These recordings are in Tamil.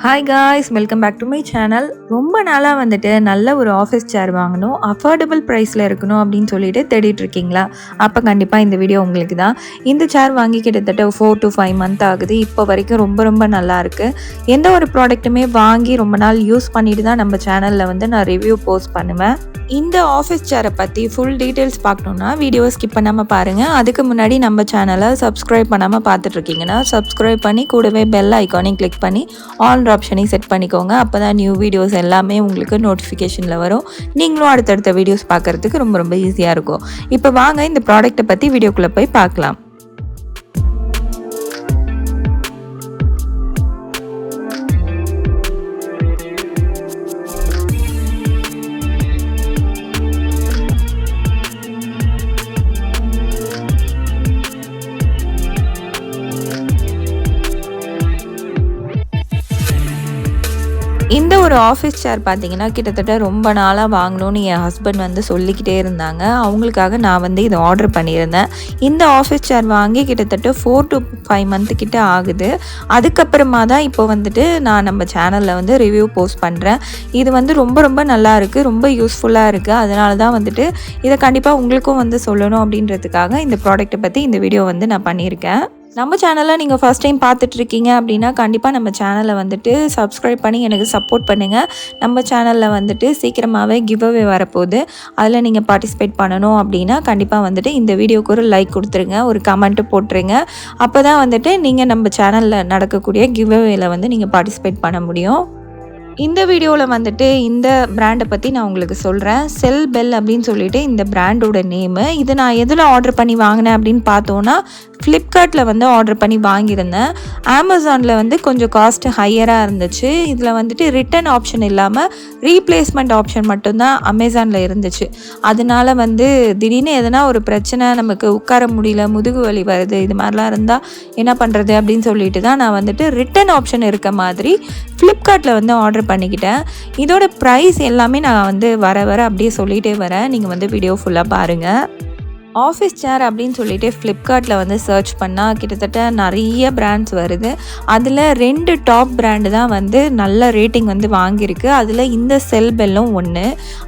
Hi guys, welcome back to my channel. ரொம்ப நாளாக வந்துட்டு நல்ல ஒரு ஆஃபீஸ் சேர் வாங்கணும், அஃபோர்டபுள் ப்ரைஸில் இருக்கணும் அப்படின்னு சொல்லிட்டு தேடிட்டு இருக்கீங்களா? அப்போ கண்டிப்பாக இந்த வீடியோ உங்களுக்கு தான். இந்த சேர் வாங்கி கிட்டத்தட்ட 4 to 5 month ஆகுது. இப்போ வரைக்கும் ரொம்ப நல்லாயிருக்கு. எந்த ஒரு ப்ராடக்ட்டுமே வாங்கி ரொம்ப நாள் யூஸ் பண்ணிட்டு தான் நம்ம சேனலில் வந்து நான் ரிவ்யூ போஸ்ட் பண்ணுவேன். இந்த ஆஃபீஸ் சேரை பற்றி ஃபுல் டீட்டெயில்ஸ் பார்க்கணுன்னா வீடியோவை ஸ்கிப் பண்ணாமல் பாருங்கள். அதுக்கு முன்னாடி நம்ம சேனலை சப்ஸ்கிரைப் பண்ணாமல் பார்த்துட்ருக்கீங்கன்னா சப்ஸ்கிரைப் பண்ணி கூடவே பெல் ஐக்கானையும் கிளிக் பண்ணி ஆல் ஆப்ஷனையும் செட் பண்ணிக்கோங்க. அப்போ தான் நியூ வீடியோஸ் எல்லாமே உங்களுக்கு நோட்டிஃபிகேஷனில் வரும். நீங்களும் அடுத்தடுத்த வீடியோஸ் பார்க்குறதுக்கு ரொம்ப ஈஸியாக இருக்கும். இப்போ வாங்க இந்த ப்ராடக்ட்டை பற்றி வீடியோக்குள்ளே போய் பார்க்கலாம். இந்த ஒரு ஆஃபீஸ் சேர் பார்த்தீங்கன்னா கிட்டத்தட்ட ரொம்ப நாளாக வாங்கணும்னு என் ஹஸ்பண்ட் வந்து சொல்லிக்கிட்டே இருந்தாங்க. அவங்களுக்காக நான் வந்து இதை ஆர்டர் பண்ணியிருந்தேன். இந்த ஆஃபீஸ் சேர் வாங்கி கிட்டத்தட்ட 4 to 5 month கிட்ட ஆகுது. அதுக்கப்புறமா தான் இப்போ வந்துட்டு நான் நம்ம சேனலில் வந்து ரிவ்யூ போஸ்ட் பண்ணுறேன். இது வந்து ரொம்ப நல்லா இருக்குது, ரொம்ப யூஸ்ஃபுல்லாக இருக்குது. அதனால தான் வந்துட்டு இதை கண்டிப்பாக உங்களுக்கும் வந்து சொல்லணும் அப்படின்றதுக்காக இந்த ப்ராடக்ட்டை பற்றி இந்த வீடியோ வந்து நான் பண்ணியிருக்கேன். நம்ம சேனலில் நீங்கள் ஃபஸ்ட் டைம் பார்த்துட்ருக்கீங்க அப்படின்னா கண்டிப்பாக நம்ம சேனலை வந்துட்டு சப்ஸ்கிரைப் பண்ணி எனக்கு சப்போர்ட் பண்ணுங்கள். நம்ம சேனலில் வந்துட்டு சீக்கிரமாகவே கிவ் அவே வரப்போகுது. அதில் நீங்கள் பார்ட்டிசிபேட் பண்ணணும் அப்படின்னா கண்டிப்பாக வந்துட்டு இந்த வீடியோக்கு ஒரு லைக் கொடுத்துருங்க, ஒரு கமெண்ட்டு போட்டுருங்க. அப்போ தான் வந்துட்டு நீங்கள் நம்ம சேனலில் நடக்கக்கூடிய கிவ் அவேயில் வந்து நீங்கள் பார்ட்டிசிபேட் பண்ண முடியும். இந்த வீடியோவில் வந்துட்டு இந்த பிராண்டை பற்றி நான் உங்களுக்கு சொல்கிறேன். CELLBELL அப்படின்னு சொல்லிட்டு இந்த பிராண்டோட நேமு. இது நான் எதில் ஆர்டர் பண்ணி வாங்கினேன் அப்படின்னு பார்த்தோன்னா ஃப்ளிப்கார்ட்டில் வந்து ஆர்டர் பண்ணி வாங்கியிருந்தேன். அமேசானில் வந்து கொஞ்சம் காஸ்ட் ஹையராக இருந்துச்சு. இதில் வந்துட்டு ரிட்டன் ஆப்ஷன் இல்லாமல் ரீப்ளேஸ்மெண்ட் ஆப்ஷன் மட்டும்தான் அமேசானில் இருந்துச்சு. அதனால வந்து திடீர்னு எதனா ஒரு பிரச்சனை, நமக்கு உட்கார முடியல, முதுகு வலி வருது, இது மாதிரிலாம் இருந்தால் என்ன பண்ணுறது அப்படின்னு சொல்லிட்டு தான் நான் வந்துட்டு ரிட்டன் ஆப்ஷன் இருக்க மாதிரி ஃப்ளிப்கார்ட்டில் வந்து ஆர்டர் பண்ணிக்கிட்டேன். இதோட ப்ரைஸ் எல்லாமே நான் வந்து வர அப்படியே சொல்லிகிட்டே வரேன். நீங்கள் வந்து வீடியோ ஃபுல்லாக பாருங்கள். ஆஃபீஸ் சேர் அப்படின்னு சொல்லிட்டு ஃப்ளிப்கார்ட்டில் வந்து சர்ச் பண்ணால் கிட்டத்தட்ட நிறைய பிராண்ட்ஸ் வருது. அதில் 2 டாப் பிராண்டு தான் வந்து நல்ல ரேட்டிங் வந்து வாங்கியிருக்கு. அதில் இந்த CELLBELLும் ஒன்று.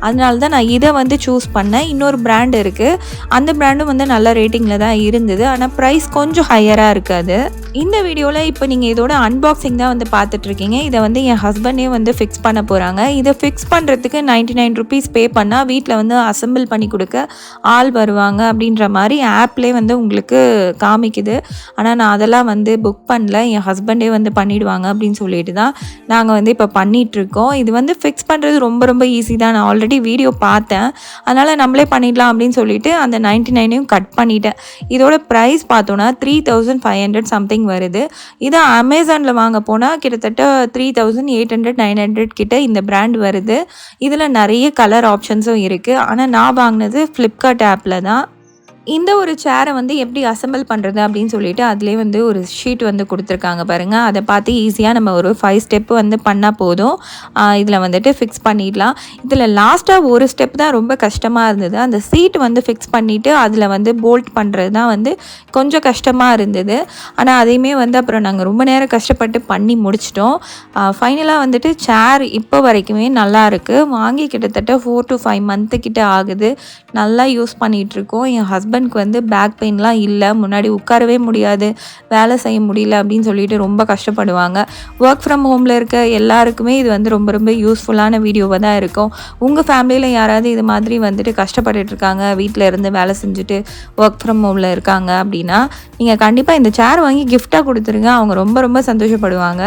அதனால தான் நான் இதை வந்து சூஸ் பண்ணேன். இன்னொரு பிராண்ட் இருக்குது, அந்த பிராண்டும் வந்து நல்ல ரேட்டிங்கில் தான் இருந்தது. ஆனால் ப்ரைஸ் கொஞ்சம் ஹையராக இருக்காது. இந்த வீடியோவில் இப்போ நீங்கள் இதோட அன்பாக்சிங் தான் வந்து பார்த்துட்ருக்கீங்க. இதை வந்து என் ஹஸ்பண்டே வந்து ஃபிக்ஸ் பண்ண போகிறாங்க. இதை ஃபிக்ஸ் பண்ணுறதுக்கு 99 rupees பே பண்ணால் வீட்டில் வந்து அசெம்பிள் பண்ணி கொடுக்க ஆள் வருவாங்க அப்படின்ற மாதிரி ஆப்லேயே வந்து உங்களுக்கு காமிக்குது. ஆனால் நான் அதெல்லாம் வந்து புக் பண்ணல, என் ஹஸ்பண்டே வந்து பண்ணிவிடுவாங்க அப்படின்னு சொல்லிட்டு தான் நாங்கள் வந்து இப்போ பண்ணிகிட்ருக்கோம். இது வந்து ஃபிக்ஸ் பண்ணுறது ரொம்ப ஈஸி தான். நான் ஆல்ரெடி வீடியோ பார்த்தேன், அதனால் நம்மளே பண்ணிடலாம் அப்படின்னு சொல்லிட்டு அந்த 99 கட் பண்ணிட்டேன். இதோட ப்ரைஸ் பார்த்தோன்னா 3500 சம்திங் வருது. இது அமேசானில் வாங்க போனால் கிட்டத்தட்ட 3800 900 கிட்ட இந்த பிராண்ட் வருது. இதில் நிறைய கலர் ஆப்ஷன்ஸும் இருக்குது. ஆனால் நான் வாங்கினது ஃப்ளிப்கார்ட் ஆப்பில் தான். இந்த ஒரு சேரை வந்து எப்படி அசெம்பிள் பண்ணுறது அப்படின்னு சொல்லிட்டு அதிலே வந்து ஒரு ஷீட் வந்து கொடுத்துருக்காங்க பாருங்கள். அதை பார்த்து ஈஸியாக நம்ம ஒரு 5 ஸ்டெப்பு வந்து பண்ணால் போதும். இதில் வந்துட்டு ஃபிக்ஸ் பண்ணிடலாம். இதில் லாஸ்ட்டாக ஒரு ஸ்டெப் தான் ரொம்ப கஷ்டமாக இருந்தது. அந்த சீட் வந்து ஃபிக்ஸ் பண்ணிவிட்டு அதில் வந்து போல்ட் பண்ணுறது தான் வந்து கொஞ்சம் கஷ்டமாக இருந்தது. ஆனால் அதையுமே வந்து அப்புறம் நாங்கள் ரொம்ப நேரம் கஷ்டப்பட்டு பண்ணி முடிச்சிட்டோம். ஃபைனலாக வந்துட்டு சேர் இப்போ வரைக்குமே நல்லா இருக்குது. வாங்கி கிட்டத்தட்ட 4 to 5 month கிட்ட ஆகுது. நல்லா யூஸ் பண்ணிகிட்ருக்கோம். என் ஹஸ்பண்ட்க்கு வந்து பேக் பெயின்லாம் இல்லை, முன்னாடி உட்காரவே முடியாது, வேலை செய்ய முடியல அப்படின்னு சொல்லிட்டு ரொம்ப கஷ்டப்படுவாங்க. ஒர்க் ஃப்ரம் ஹோமில் இருக்க எல்லாருக்குமே இது வந்து ரொம்ப யூஸ்ஃபுல்லான வீடியோவாக தான் இருக்கும். உங்கள் ஃபேமிலியில் யாராவது இது மாதிரி வந்துட்டு கஷ்டப்பட்டுட்ருக்காங்க, வீட்டில் இருந்து வேலை செஞ்சுட்டு ஒர்க் ஃப்ரம் ஹோமில் இருக்காங்க அப்படின்னா நீங்கள் கண்டிப்பாக இந்த சேர் வாங்கி கிஃப்டாக கொடுத்துருங்க. அவங்க ரொம்ப சந்தோஷப்படுவாங்க.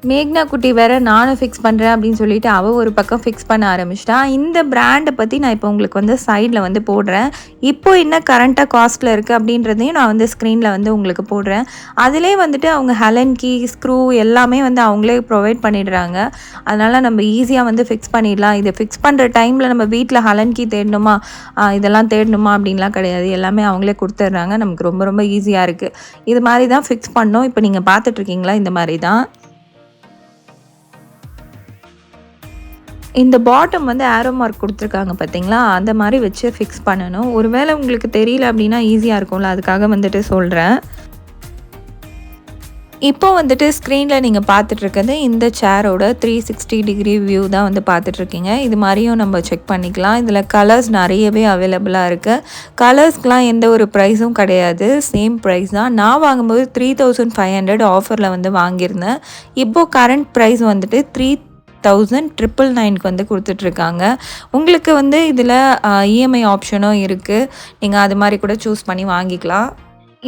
மேக்னா குட்டி வேறு நானும் ஃபிக்ஸ் பண்ணுறேன் அப்படின்னு சொல்லிட்டு அவள் ஒரு பக்கம் ஃபிக்ஸ் பண்ண ஆரம்பிச்சிட்டா. இந்த பிராண்டை பற்றி நான் இப்போ உங்களுக்கு வந்து சைடில் வந்து போடுறேன். இப்போது என்ன கரண்ட்டாக காஸ்ட்டில் இருக்குது அப்படின்றதையும் நான் வந்து ஸ்க்ரீனில் வந்து உங்களுக்கு போடுறேன். அதிலே வந்துட்டு அவங்க ஹலன் கீ, ஸ்க்ரூ எல்லாமே வந்து அவங்களே ப்ரொவைட் பண்ணிடுறாங்க. அதனால் நம்ம ஈஸியாக வந்து ஃபிக்ஸ் பண்ணிடலாம். இதை ஃபிக்ஸ் பண்ணுற டைமில் நம்ம வீட்டில் ஹலன் கீ தேடணுமா, இதெல்லாம் தேடணுமா அப்படின்லாம் கிடையாது. எல்லாமே அவங்களே கொடுத்துட்றாங்க. நமக்கு ரொம்ப ஈஸியாக இருக்குது. இது மாதிரி தான் ஃபிக்ஸ் பண்ணோம். இப்போ நீங்கள் பார்த்துட்ருக்கீங்களா, இந்த மாதிரி தான். இந்த பாட்டம் வந்து ஆரோ மார்க் கொடுத்துருக்காங்க பார்த்தீங்களா, அந்த மாதிரி வச்சு ஃபிக்ஸ் பண்ணணும். ஒருவேளை உங்களுக்கு தெரியல அப்படின்னா ஈஸியாக இருக்கும்ல, அதுக்காக வந்துட்டு சொல்கிறேன். இப்போ வந்துட்டு ஸ்க்ரீனில் நீங்கள் பார்த்துட்ருக்கிறது இந்த சேரோட 360 டிகிரி வியூ தான் வந்து பார்த்துட்ருக்கீங்க. இது மாதிரியும் நம்ம செக் பண்ணிக்கலாம். இதில் கலர்ஸ் நிறையவே அவைலபிளாக இருக்குது. கலர்ஸ்க்கெலாம் எந்த ஒரு ப்ரைஸும் கிடையாது, சேம் ப்ரைஸ் தான். நான் வாங்கும்போது 3500 ஆஃபரில் வந்து வாங்கியிருந்தேன். இப்போது கரண்ட் ப்ரைஸ் வந்துட்டு 3999க்கு வந்து கொடுத்துட்ருக்காங்க. உங்களுக்கு வந்து இதில் இஎம்ஐ ஆப்ஷனும் இருக்குது. நீங்கள் அது மாதிரி கூட சூஸ் பண்ணி வாங்கிக்கலாம்.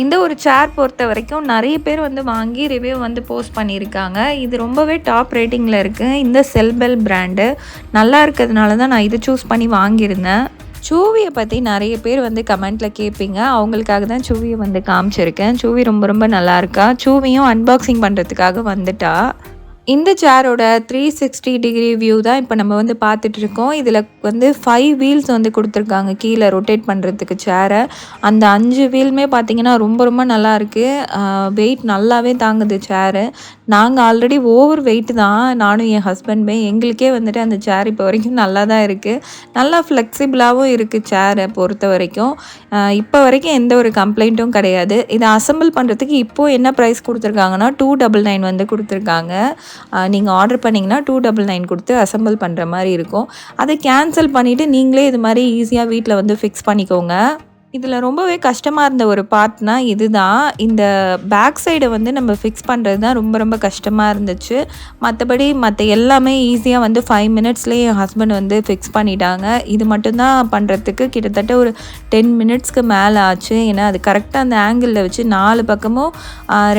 இந்த ஒரு சேர் பொறுத்த வரைக்கும் நிறைய பேர் வந்து வாங்கி ரிவ்யூ வந்து போஸ்ட் பண்ணியிருக்காங்க. இது ரொம்பவே டாப் ரேட்டிங்கில் இருக்குது. இந்த செல்பெல் பிராண்டு நல்லா இருக்கிறதுனால தான் நான் இதை சூஸ் பண்ணி வாங்கியிருந்தேன். சூவியை பற்றி நிறைய பேர் வந்து கமெண்ட்டில் கேட்பீங்க. அவங்களுக்காக தான் சூவியை வந்து காமிச்சிருக்கேன். சூவி ரொம்ப ரொம்ப நல்லா இருக்கா. சூவியும் அன்பாக்சிங் பண்ணுறதுக்காக வந்துட்டா. இந்த சேரோட 360 டிகிரி வியூ தான் இப்போ நம்ம வந்து பார்த்துட்ருக்கோம். இதில் வந்து 5 வீல்ஸ் வந்து கொடுத்துருக்காங்க கீழே ரொட்டேட் பண்ணுறதுக்கு சேரை. அந்த 5 வீலுமே பார்த்திங்கன்னா ரொம்ப ரொம்ப நல்லாயிருக்கு. வெயிட் நல்லாவே தாங்குது சேரு. நாங்கள் ஆல்ரெடி ஓவர் வெயிட் தான், நானும் என் ஹஸ்பண்டுமே. எங்களுக்கே வந்துட்டு அந்த சேர் இப்போ வரைக்கும் நல்லா தான் இருக்குது. நல்லா ஃப்ளெக்சிபிளாகவும் இருக்குது சேரை பொறுத்த வரைக்கும். இப்போ வரைக்கும் எந்த ஒரு கம்ப்ளைண்ட்டும் கிடையாது. இதை அசம்பிள் பண்ணுறதுக்கு இப்போது என்ன ப்ரைஸ் கொடுத்துருக்காங்கன்னா 299 வந்து கொடுத்துருக்காங்க. நீங்கள் ஆர்டர் பண்ணிங்கன்னா 299 கொடுத்து அசம்பிள் பண்ணுற மாதிரி இருக்கும். அதை கேன்சல் பண்ணிவிட்டு நீங்களே இது மாதிரி ஈஸியாக வீட்டில் வந்து ஃபிக்ஸ் பண்ணிக்கோங்க. இதில் ரொம்பவே கஷ்டமாக இருந்த ஒரு பார்ட்னால் இது தான். இந்த பேக் சைடை வந்து நம்ம ஃபிக்ஸ் பண்ணுறது தான் ரொம்ப ரொம்ப கஷ்டமாக இருந்துச்சு. மற்றபடி மற்ற எல்லாமே ஈஸியாக வந்து 5 மினிட்ஸ்லேயே என் ஹஸ்பண்ட் வந்து ஃபிக்ஸ் பண்ணிட்டாங்க. இது மட்டும்தான் பண்ணுறதுக்கு கிட்டத்தட்ட ஒரு 10 மினிட்ஸ்க்கு மேலே ஆச்சு. ஏன்னா அது கரெக்டாக அந்த ஆங்கிளில் வச்சு 4 பக்கமும்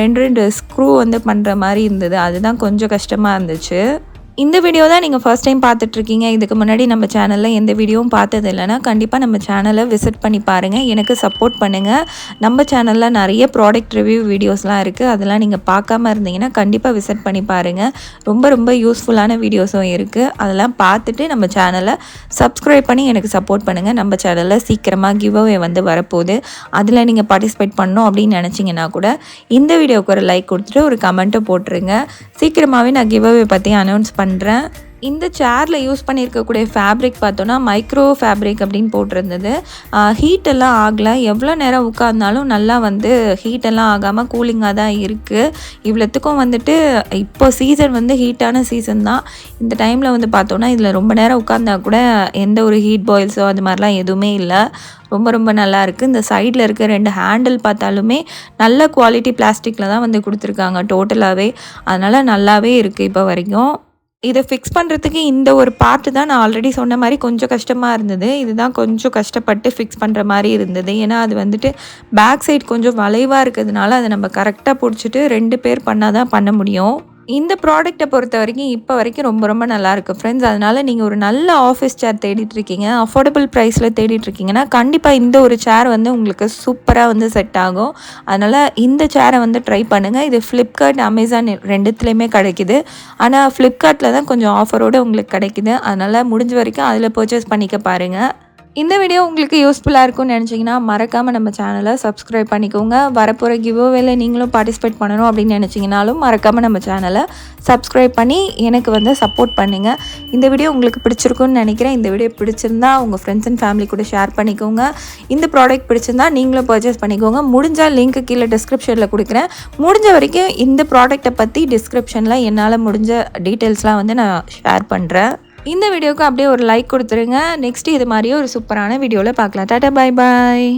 2 ஸ்க்ரூ வந்து பண்ணுற மாதிரி இருந்தது. அதுதான் கொஞ்சம் கஷ்டமாக இருந்துச்சு. இந்த வீடியோ தான் நீங்கள் ஃபர்ஸ்ட் டைம் பார்த்துட்ருக்கீங்க. இதுக்கு முன்னாடி நம்ம சேனலில் எந்த வீடியோவும் பார்த்தது இல்லைன்னா கண்டிப்பாக நம்ம சேனலை விசிட் பண்ணி பாருங்கள். எனக்கு சப்போர்ட் பண்ணுங்கள். நம்ம சேனலில் நிறைய ப்ராடக்ட் ரிவ்யூ வீடியோஸ்லாம் இருக்குது. அதெல்லாம் நீங்கள் பார்க்காம இருந்தீங்கன்னா கண்டிப்பாக விசிட் பண்ணி பாருங்கள். ரொம்ப ரொம்ப யூஸ்ஃபுல்லான வீடியோஸும் இருக்குது. அதெல்லாம் பார்த்துட்டு நம்ம சேனலை சப்ஸ்கிரைப் பண்ணி எனக்கு சப்போர்ட் பண்ணுங்கள். நம்ம சேனலில் சீக்கிரமாக கிவ்அவே வந்து வரப்போகுது. அதில் நீங்கள் பார்ட்டிசிபேட் பண்ணணும் அப்படின்னு நினச்சிங்கன்னா கூட இந்த வீடியோவுக்கு ஒரு லைக் கொடுத்துட்டு ஒரு கமெண்ட்டை போட்டுருங்க. சீக்கிரமாகவே நான் கிவ்அவே பற்றி அனௌன்ஸ் பண்ணுறேன். இந்த சேரில் யூஸ் பண்ணியிருக்கக்கூடிய ஃபேப்ரிக் பார்த்தோன்னா மைக்ரோ ஃபேப்ரிக் அப்படின்னு போட்டிருந்தது. ஹீட்டெல்லாம் ஆகலை. எவ்வளோ நேரம் உட்கார்ந்தாலும் நல்லா வந்து ஹீட்டெல்லாம் ஆகாமல் கூலிங்காக தான் இருக்குது. இவ்வளோத்துக்கும் வந்துட்டு இப்போ சீசன் வந்து ஹீட்டான சீசன் தான். இந்த டைமில் வந்து பார்த்தோன்னா இதில் ரொம்ப நேரம் உட்கார்ந்தா கூட எந்த ஒரு ஹீட் பாயில்ஸோ அது மாதிரிலாம் எதுவுமே இல்லை. ரொம்ப ரொம்ப நல்லா இருக்குது. இந்த சைடில் இருக்க 2 ஹேண்டில் பார்த்தாலுமே நல்ல குவாலிட்டி பிளாஸ்டிக்கில் தான் வந்து கொடுத்துருக்காங்க டோட்டலாகவே. அதனால் நல்லாவே இருக்குது இப்போ வரைக்கும். இதை ஃபிக்ஸ் பண்ணுறதுக்கு இந்த ஒரு பார்ட்டு தான் நான் ஆல்ரெடி சொன்ன மாதிரி கொஞ்சம் கஷ்டமாக இருந்தது. இதுதான் கொஞ்சம் கஷ்டப்பட்டு ஃபிக்ஸ் பண்ணுற மாதிரி இருந்தது. ஏன்னா அது வந்துட்டு பேக் சைடு கொஞ்சம் வளைவாக இருக்கிறதுனால அதை நம்ம கரெக்டாக பிடிச்சிட்டு 2 பேர் பண்ணால் தான் பண்ண முடியும். இந்த ப்ராடக்ட்டை பொறுத்த வரைக்கும் இப்போ வரைக்கும் ரொம்ப ரொம்ப நல்லாயிருக்கு ஃப்ரெண்ட்ஸ். அதனால் நீங்கள் ஒரு நல்ல ஆஃபீஸ் சேர் தேடிட்டுருக்கீங்க, அஃபோர்டபுள் ப்ரைஸில் தேடிட்டுருக்கீங்கன்னா கண்டிப்பாக இந்த ஒரு சேர் வந்து உங்களுக்கு சூப்பராக வந்து செட் ஆகும். அதனால் இந்த சேரை வந்து ட்ரை பண்ணுங்கள். இது ஃப்ளிப்கார்ட், அமேசான் 2த்துலேயுமே கிடைக்குது. ஆனால் ஃப்ளிப்கார்ட்டில் தான் கொஞ்சம் ஆஃபரோடு உங்களுக்கு கிடைக்குது. அதனால் முடிஞ்ச வரைக்கும் அதில் பர்ச்சேஸ் பண்ணிக்க பாருங்கள். இந்த வீடியோ உங்களுக்கு யூஸ்ஃபுல்லாக இருக்கும்னு நினச்சிங்கன்னா மறக்காமல் நம்ம சேனலை சப்ஸ்கிரைப் பண்ணிக்கோங்க. வரப்போகிற கிவ்அவேல நீங்களும் பார்ட்டிசிபேட் பண்ணணும் அப்படின்னு நினச்சிங்கனாலும் மறக்காமல் நம்ம சேனலை சப்ஸ்கிரைப் பண்ணி எனக்கு வந்து சப்போர்ட் பண்ணுங்கள். இந்த வீடியோ உங்களுக்கு பிடிச்சிருக்குன்னு நினைக்கிறேன். இந்த வீடியோ பிடிச்சிருந்தா உங்கள் ஃப்ரெண்ட்ஸ் அண்ட் ஃபேமிலி கூட ஷேர் பண்ணிக்கோங்க. இந்த ப்ராடக்ட் பிடிச்சிருந்தா நீங்களும் பர்ச்சேஸ் பண்ணிக்கோங்க. முடிஞ்சால் லிங்க்கு கீழே டிஸ்கிரிப்ஷனில் கொடுக்குறேன். முடிஞ்ச வரைக்கும் இந்த ப்ராடக்ட்டை பற்றி டிஸ்கிரிப்ஷனில் என்னால் முடிஞ்ச டீட்டெயில்ஸ்லாம் வந்து நான் ஷேர் பண்ணுறேன். இந்த வீடியோவுக்கு அப்படியே ஒரு லைக் கொடுத்துருங்க. நெக்ஸ்ட்டு இது மாதிரியே ஒரு சூப்பரான வீடியோவில் பார்க்கலாம். டாடா, பாய் பாய்.